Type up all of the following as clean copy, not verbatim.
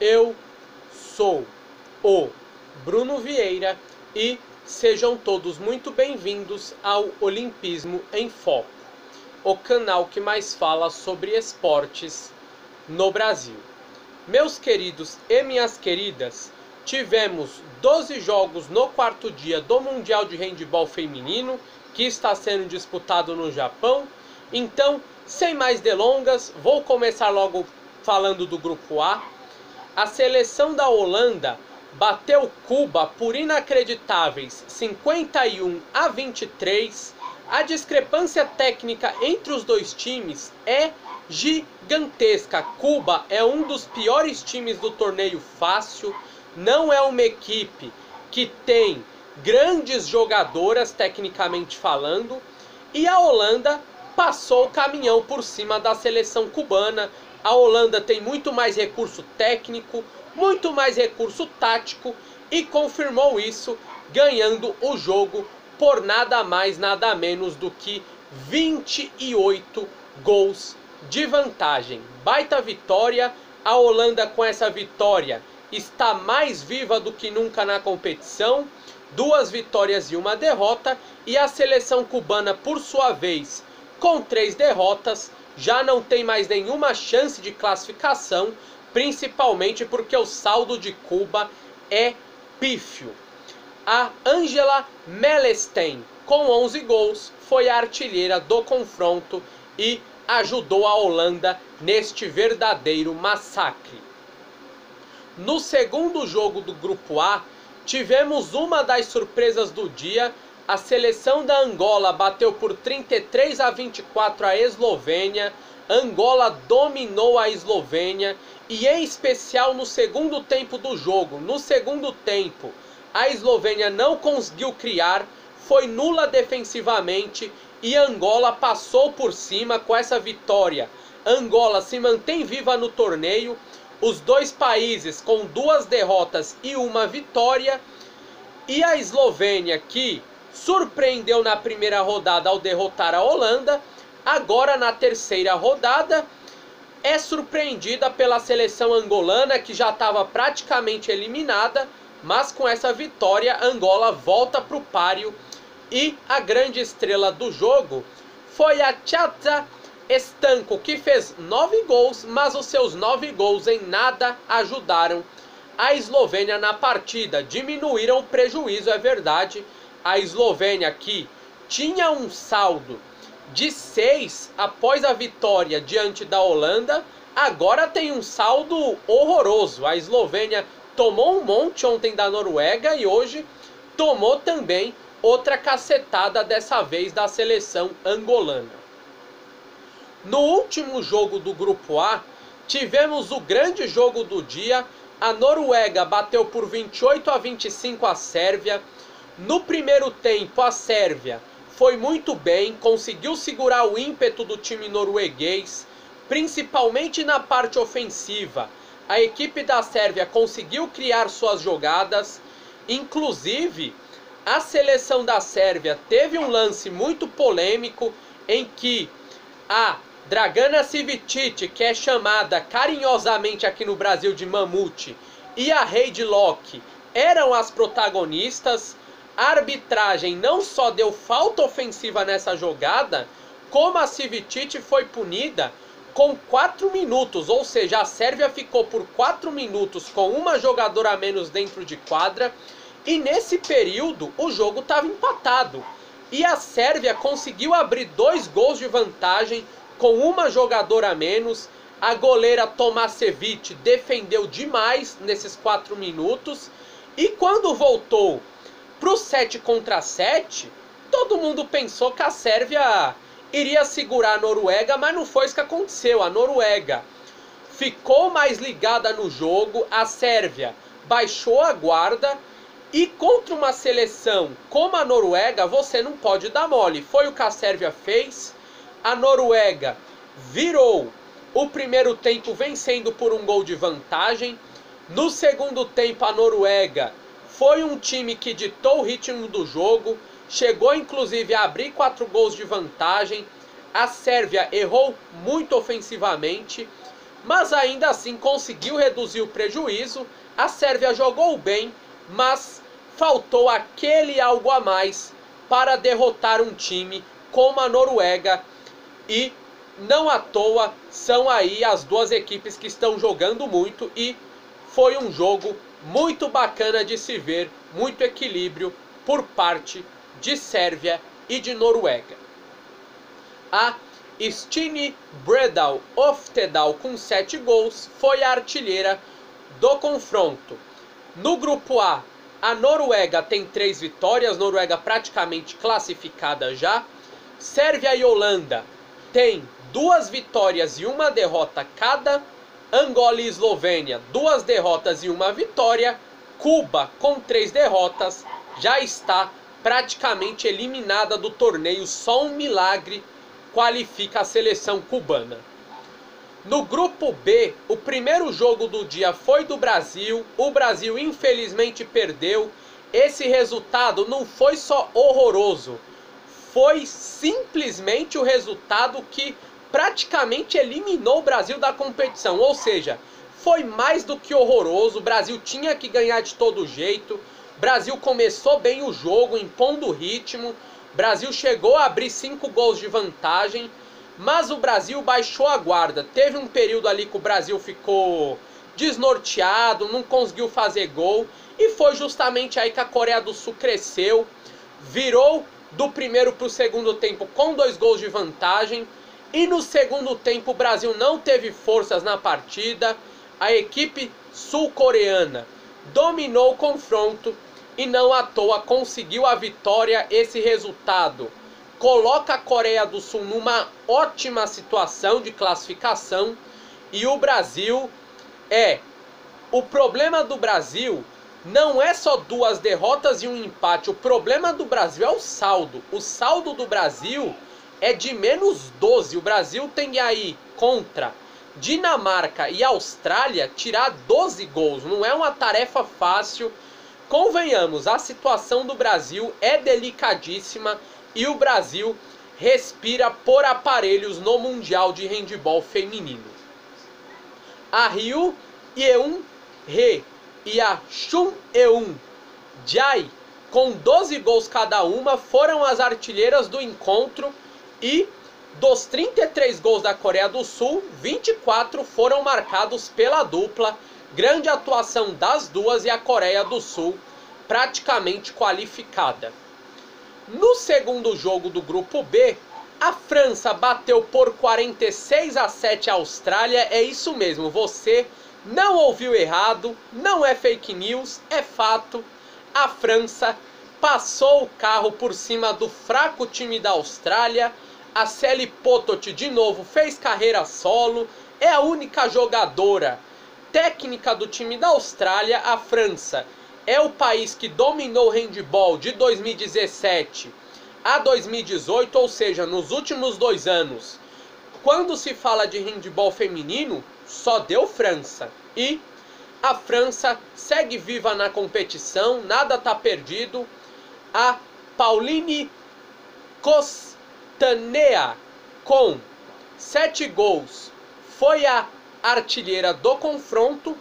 Eu sou o Bruno Vieira e sejam todos muito bem-vindos ao Olimpismo em Foco, o canal que mais fala sobre esportes no Brasil. Meus queridos e minhas queridas, tivemos 12 jogos no quarto dia do Mundial de Handebol Feminino, que está sendo disputado no Japão. Então, sem mais delongas, vou começar logo falando do grupo A. A seleção da Holanda bateu Cuba por inacreditáveis 51-23. A discrepância técnica entre os dois times é gigantesca. Cuba é um dos piores times do torneio fácil, não é uma equipe que tem grandes jogadoras tecnicamente falando, e a Holanda passou o caminhão por cima da seleção cubana. A Holanda tem muito mais recurso técnico, muito mais recurso tático e confirmou isso ganhando o jogo por nada mais, nada menos do que 28 gols de vantagem. Baita vitória. A Holanda, com essa vitória, está mais viva do que nunca na competição. 2 vitórias e 1 derrota. E a seleção cubana, por sua vez, com 3 derrotas, já não tem mais nenhuma chance de classificação, principalmente porque o saldo de Cuba é pífio. A Angela Melestein, com 11 gols, foi a artilheira do confronto e ajudou a Holanda neste verdadeiro massacre. No segundo jogo do grupo A, tivemos uma das surpresas do dia. A seleção da Angola bateu por 33-24 a Eslovênia. Angola dominou a Eslovênia e, em especial, no segundo tempo do jogo. No segundo tempo, a Eslovênia não conseguiu criar, foi nula defensivamente e Angola passou por cima. Com essa vitória, Angola se mantém viva no torneio. Os dois países com 2 derrotas e 1 vitória. E a Eslovênia, que surpreendeu na primeira rodada ao derrotar a Holanda, agora na terceira rodada é surpreendida pela seleção angolana, que já estava praticamente eliminada, mas com essa vitória Angola volta para o páreo. E a grande estrela do jogo foi a Tjatja Stanko, que fez 9 gols, mas os seus 9 gols em nada ajudaram a Eslovênia na partida. Diminuíram o prejuízo, é verdade. A Eslovênia, que tinha um saldo de 6 após a vitória diante da Holanda, agora tem um saldo horroroso. A Eslovênia tomou um monte ontem da Noruega e hoje tomou também outra cacetada, dessa vez da seleção angolana. No último jogo do grupo A, tivemos o grande jogo do dia. A Noruega bateu por 28-25 a Sérvia. No primeiro tempo, a Sérvia foi muito bem, conseguiu segurar o ímpeto do time norueguês, principalmente na parte ofensiva. A equipe da Sérvia conseguiu criar suas jogadas, inclusive a seleção da Sérvia teve um lance muito polêmico em que a Dragana Cvicic, que é chamada carinhosamente aqui no Brasil de Mamute, e a Heidi Locke eram as protagonistas. A arbitragem não só deu falta ofensiva nessa jogada, como a Cvicic foi punida com 4 minutos, ou seja, a Sérvia ficou por 4 minutos com uma jogadora a menos dentro de quadra, e nesse período o jogo estava empatado. E a Sérvia conseguiu abrir 2 gols de vantagem com uma jogadora a menos. A goleira Tomasevic defendeu demais nesses 4 minutos, e quando voltou para o 7 contra 7, todo mundo pensou que a Sérvia iria segurar a Noruega, mas não foi isso que aconteceu. A Noruega ficou mais ligada no jogo, a Sérvia baixou a guarda, e contra uma seleção como a Noruega, você não pode dar mole. Foi o que a Sérvia fez. A Noruega virou o primeiro tempo vencendo por 1 gol de vantagem. No segundo tempo, a Noruega foi um time que ditou o ritmo do jogo, chegou inclusive a abrir 4 gols de vantagem. A Sérvia errou muito ofensivamente. mas ainda assim conseguiu reduzir o prejuízo. A Sérvia jogou bem, mas faltou aquele algo a mais para derrotar um time como a Noruega, e não à toa são aí as duas equipes que estão jogando muito, e foi um jogo muito bacana de se ver, muito equilíbrio por parte de Sérvia e de Noruega. A Stine Bredal Oftedal, com 7 gols, foi a artilheira do confronto. No grupo A, a Noruega tem 3 vitórias, Noruega praticamente classificada já. Sérvia e Holanda têm 2 vitórias e 1 derrota cada. Angola e Eslovênia, 2 derrotas e 1 vitória. Cuba, com 3 derrotas, já está praticamente eliminada do torneio. Só um milagre qualifica a seleção cubana. No grupo B, o primeiro jogo do dia foi do Brasil. O Brasil infelizmente perdeu. Esse resultado não foi só horroroso, foi simplesmente o resultado que praticamente eliminou o Brasil da competição. Ou seja, foi mais do que horroroso. O Brasil tinha que ganhar de todo jeito. O Brasil começou bem o jogo, impondo o ritmo. O Brasil chegou a abrir 5 gols de vantagem, mas o Brasil baixou a guarda. Teve um período ali que o Brasil ficou desnorteado, não conseguiu fazer gol, e foi justamente aí que a Coreia do Sul cresceu, virou do primeiro para o segundo tempo com 2 gols de vantagem, e no segundo tempo o Brasil não teve forças na partida. A equipe sul-coreana dominou o confronto e não à toa conseguiu a vitória. Esse resultado coloca a Coreia do Sul numa ótima situação de classificação, e o Brasil o problema do Brasil não é só 2 derrotas e 1 empate. O problema do Brasil é o saldo. O saldo do Brasil é de -12. O Brasil tem aí contra Dinamarca e Austrália tirar 12 gols. Não é uma tarefa fácil. Convenhamos, a situação do Brasil é delicadíssima e o Brasil respira por aparelhos no Mundial de Handebol Feminino. A Ryu Yeon-Hee e a Chun Eun-Jae, com 12 gols cada uma, foram as artilheiras do encontro, e dos 33 gols da Coreia do Sul, 24 foram marcados pela dupla. Grande atuação das duas, e a Coreia do Sul praticamente qualificada. No segundo jogo do grupo B, a França bateu por 46-7 a Austrália. É isso mesmo, você não ouviu errado, não é fake news, é fato. A França passou o carro por cima do fraco time da Austrália. A Sally Potot de novo fez carreira solo, é a única jogadora técnica do time da Austrália. A França é o país que dominou o handebol de 2017 a 2018, ou seja, nos últimos 2 anos. Quando se fala de handebol feminino, só deu França. E a França segue viva na competição, nada está perdido. A Pauline Costanea, com 7 gols, foi a artilheira do confronto.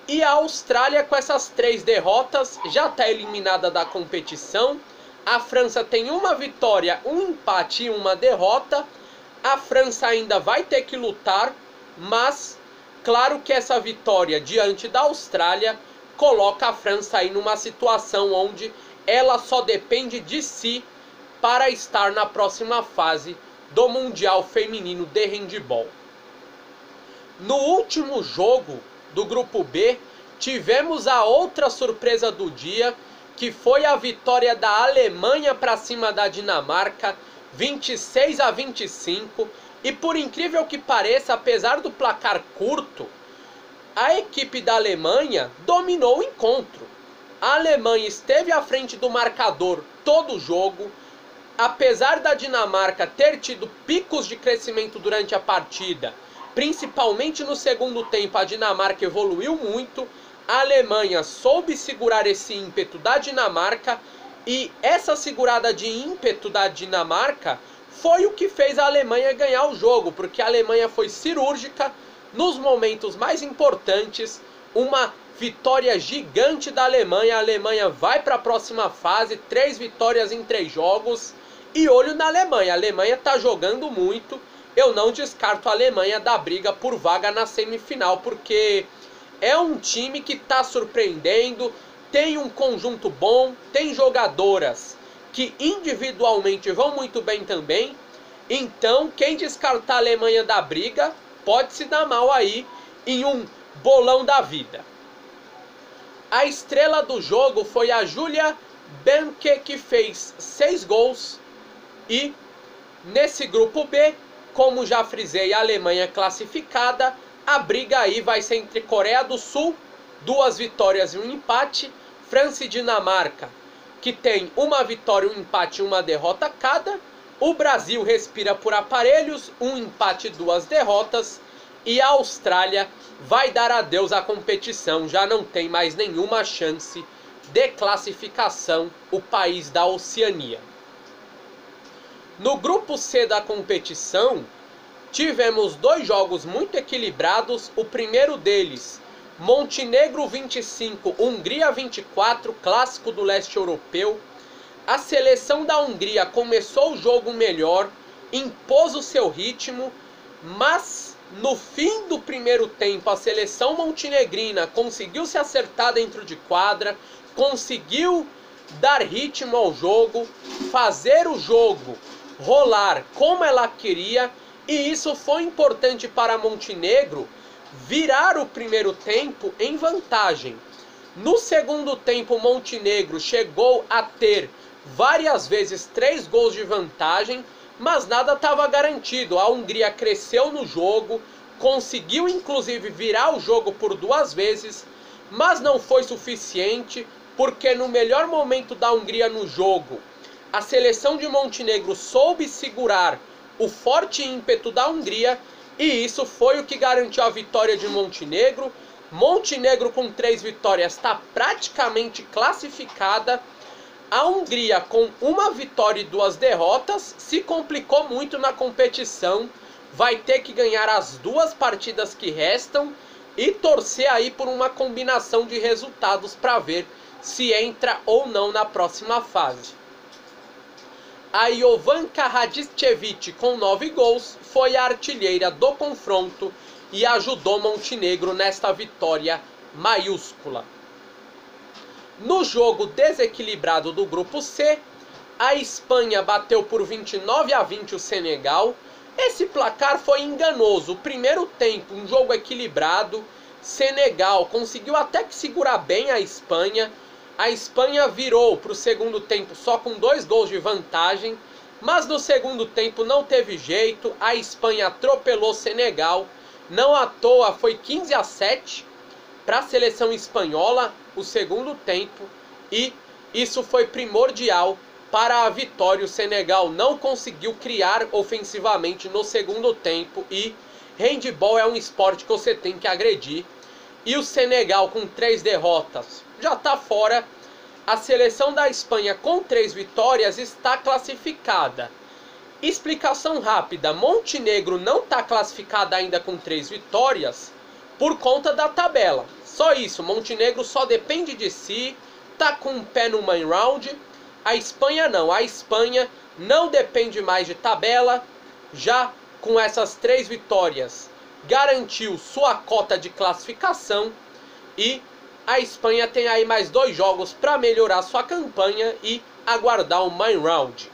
E a Austrália, com essas 3 derrotas, já está eliminada da competição. A França tem 1 vitória, 1 empate e 1 derrota. A França ainda vai ter que lutar, mas claro que essa vitória diante da Austrália coloca a França aí numa situação onde ela só depende de si para estar na próxima fase do Mundial Feminino de Handebol. No último jogo do grupo B, tivemos a outra surpresa do dia, que foi a vitória da Alemanha para cima da Dinamarca, 26-25. E por incrível que pareça, apesar do placar curto, a equipe da Alemanha dominou o encontro. A Alemanha esteve à frente do marcador todo o jogo. Apesar da Dinamarca ter tido picos de crescimento durante a partida, principalmente no segundo tempo, a Dinamarca evoluiu muito. A Alemanha soube segurar esse ímpeto da Dinamarca, e essa segurada de ímpeto da Dinamarca foi o que fez a Alemanha ganhar o jogo, porque a Alemanha foi cirúrgica, nos momentos mais importantes, uma vitória gigante da Alemanha. A Alemanha vai para a próxima fase, 3 vitórias em 3 jogos. E olho na Alemanha, a Alemanha está jogando muito. Eu não descarto a Alemanha da briga por vaga na semifinal, porque é um time que está surpreendendo, tem um conjunto bom, tem jogadoras que individualmente vão muito bem também. Então, quem descartar a Alemanha da briga pode se dar mal aí em um bolão da vida. A estrela do jogo foi a Julia Benke, que fez 6 gols. E nesse grupo B, como já frisei, a Alemanha classificada, a briga aí vai ser entre Coreia do Sul, 2 vitórias e 1 empate, França e Dinamarca, que tem 1 vitória, 1 empate e 1 derrota cada. O Brasil respira por aparelhos, 1 empate e 2 derrotas. E a Austrália vai dar adeus à competição, já não tem mais nenhuma chance de classificação, o país da Oceania. No grupo C da competição, tivemos 2 jogos muito equilibrados. O primeiro deles, Montenegro 25, Hungria 24, clássico do leste europeu. A seleção da Hungria começou o jogo melhor, impôs o seu ritmo, mas no fim do primeiro tempo a seleção montenegrina conseguiu se acertar dentro de quadra, conseguiu dar ritmo ao jogo, fazer o jogo rolar como ela queria, e isso foi importante para Montenegro virar o primeiro tempo em vantagem. No segundo tempo, Montenegro chegou a ter várias vezes 3 gols de vantagem, mas nada estava garantido. A Hungria cresceu no jogo, conseguiu inclusive virar o jogo por 2 vezes, mas não foi suficiente, porque no melhor momento da Hungria no jogo, a seleção de Montenegro soube segurar o forte ímpeto da Hungria, e isso foi o que garantiu a vitória de Montenegro. Montenegro, com 3 vitórias, está praticamente classificada. A Hungria, com 1 vitória e 2 derrotas, se complicou muito na competição. Vai ter que ganhar as 2 partidas que restam e torcer aí por uma combinação de resultados para ver se entra ou não na próxima fase. A Jovanka Radicevic, com 9 gols, foi a artilheira do confronto e ajudou Montenegro nesta vitória maiúscula. No jogo desequilibrado do grupo C, a Espanha bateu por 29-20 o Senegal. Esse placar foi enganoso. O primeiro tempo, um jogo equilibrado, Senegal conseguiu até que segurar bem a Espanha. A Espanha virou para o segundo tempo só com 2 gols de vantagem, mas no segundo tempo não teve jeito, a Espanha atropelou o Senegal. Não à toa foi 15-7 para a seleção espanhola o segundo tempo, e isso foi primordial para a vitória. O Senegal não conseguiu criar ofensivamente no segundo tempo, e handball é um esporte que você tem que agredir. E o Senegal, com 3 derrotas, já está fora. A seleção da Espanha, com 3 vitórias, está classificada. Explicação rápida: Montenegro não está classificada ainda com 3 vitórias por conta da tabela. Só isso, Montenegro só depende de si, está com um pé no main round. A Espanha não, a Espanha não depende mais de tabela, já com essas 3 vitórias garantiu sua cota de classificação, e a Espanha tem aí mais 2 jogos para melhorar sua campanha e aguardar o main round.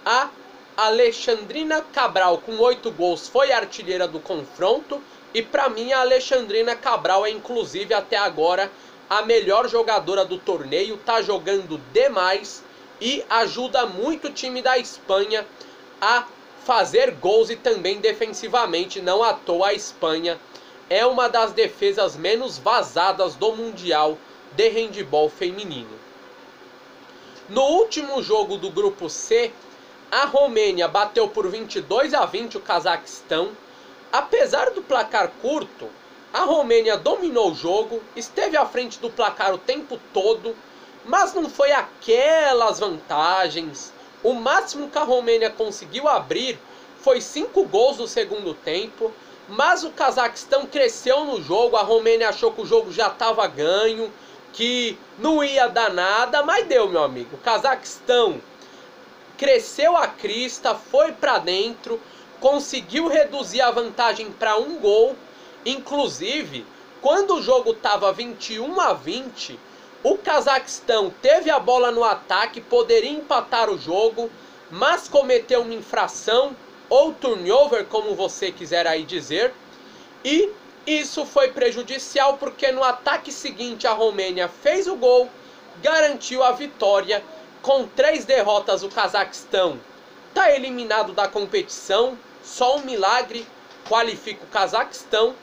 A Alexandrina Cabral, com 8 gols, foi a artilheira do confronto, e para mim a Alexandrina Cabral é inclusive até agora a melhor jogadora do torneio. Está jogando demais e ajuda muito o time da Espanha a fazer gols, e também defensivamente. Não à toa a Espanha é uma das defesas menos vazadas do Mundial de Handball feminino. No último jogo do grupo C, a Romênia bateu por 22-20 o Cazaquistão. Apesar do placar curto, a Romênia dominou o jogo, esteve à frente do placar o tempo todo, mas não foi aquelas vantagens. O máximo que a Romênia conseguiu abrir foi 5 gols no segundo tempo. mas o Cazaquistão cresceu no jogo, a Romênia achou que o jogo já estava ganho, que não ia dar nada, mas deu, meu amigo. O Cazaquistão cresceu a crista, foi para dentro, conseguiu reduzir a vantagem para 1 gol. Inclusive, quando o jogo estava 21-20, o Cazaquistão teve a bola no ataque, poderia empatar o jogo, mas cometeu uma infração, ou turnover, como você quiser aí dizer, e isso foi prejudicial porque no ataque seguinte a Romênia fez o gol, garantiu a vitória. Com 3 derrotas o Cazaquistão está eliminado da competição, só um milagre qualifica o Cazaquistão,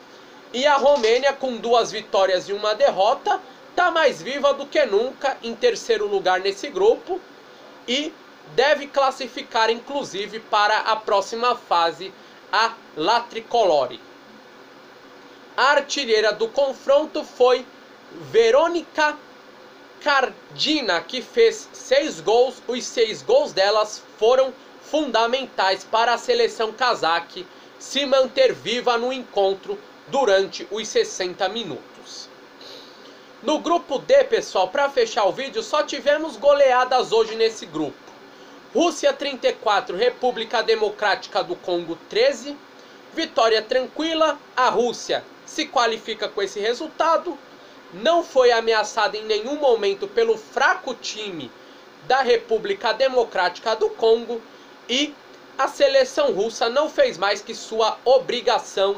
e a Romênia com 2 vitórias e 1 derrota está mais viva do que nunca, em terceiro lugar nesse grupo, e deve classificar inclusive para a próxima fase, a La Tricolore. A artilheira do confronto foi Verônica Cardina, que fez 6 gols. Os 6 gols delas foram fundamentais para a seleção cazaque se manter viva no encontro durante os 60 minutos. No grupo D, pessoal, para fechar o vídeo, só tivemos goleadas hoje nesse grupo. Rússia 34, República Democrática do Congo 13. Vitória tranquila, a Rússia se qualifica com esse resultado. Não foi ameaçada em nenhum momento pelo fraco time da República Democrática do Congo. E a seleção russa não fez mais que sua obrigação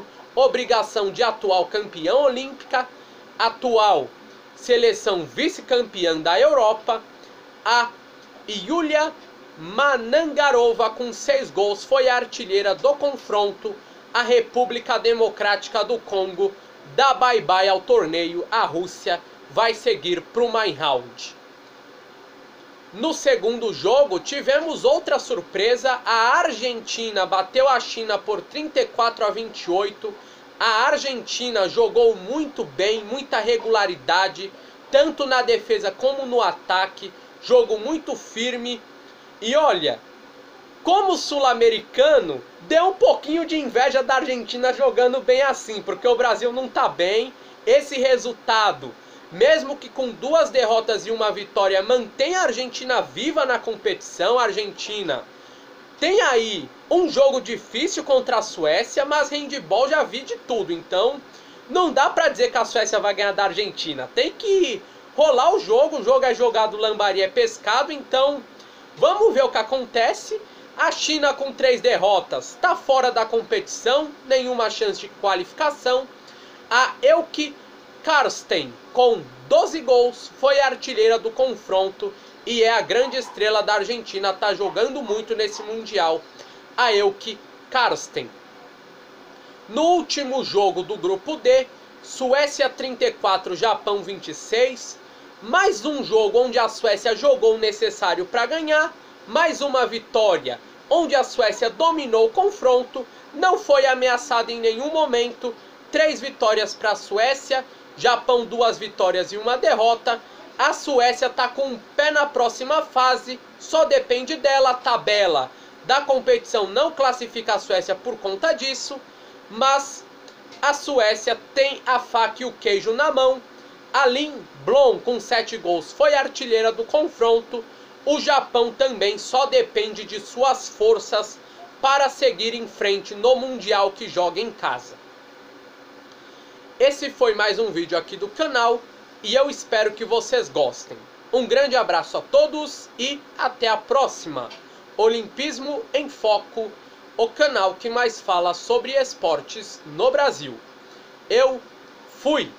de atual campeã olímpica, atual seleção vice-campeã da Europa. A Yulia Manangarova, com 6 gols, foi a artilheira do confronto. A República Democrática do Congo dá bye-bye ao torneio. A Rússia vai seguir para o main round. No segundo jogo, tivemos outra surpresa. A Argentina bateu a China por 34-28. A Argentina jogou muito bem, muita regularidade, tanto na defesa como no ataque. Jogo muito firme. E olha, como sul-americano, deu um pouquinho de inveja da Argentina jogando bem assim, porque o Brasil não tá bem. Esse resultado, mesmo que com 2 derrotas e 1 vitória, mantém a Argentina viva na competição. A Argentina tem aí um jogo difícil contra a Suécia, mas handball já vi de tudo, então não dá pra dizer que a Suécia vai ganhar da Argentina. Tem que rolar o jogo é jogado, lambari é pescado, então vamos ver o que acontece. A China com 3 derrotas está fora da competição, nenhuma chance de qualificação. A Elke Karsten, com 12 gols, foi a artilheira do confronto e é a grande estrela da Argentina, está jogando muito nesse Mundial, a Elke Karsten. No último jogo do grupo D, Suécia 34, Japão 26. Mais um jogo onde a Suécia jogou o necessário para ganhar. Mais uma vitória onde a Suécia dominou o confronto. Não foi ameaçada em nenhum momento. 3 vitórias para a Suécia. Japão 2 vitórias e 1 derrota. A Suécia está com um pé na próxima fase. Só depende dela. A tabela da competição não classifica a Suécia por conta disso. Mas a Suécia tem a faca e o queijo na mão. A Lin Blom, com 7 gols, foi a artilheira do confronto. O Japão também só depende de suas forças para seguir em frente no Mundial que joga em casa. Esse foi mais um vídeo aqui do canal e eu espero que vocês gostem. Um grande abraço a todos e até a próxima. Olimpismo em Foco, o canal que mais fala sobre esportes no Brasil. Eu fui!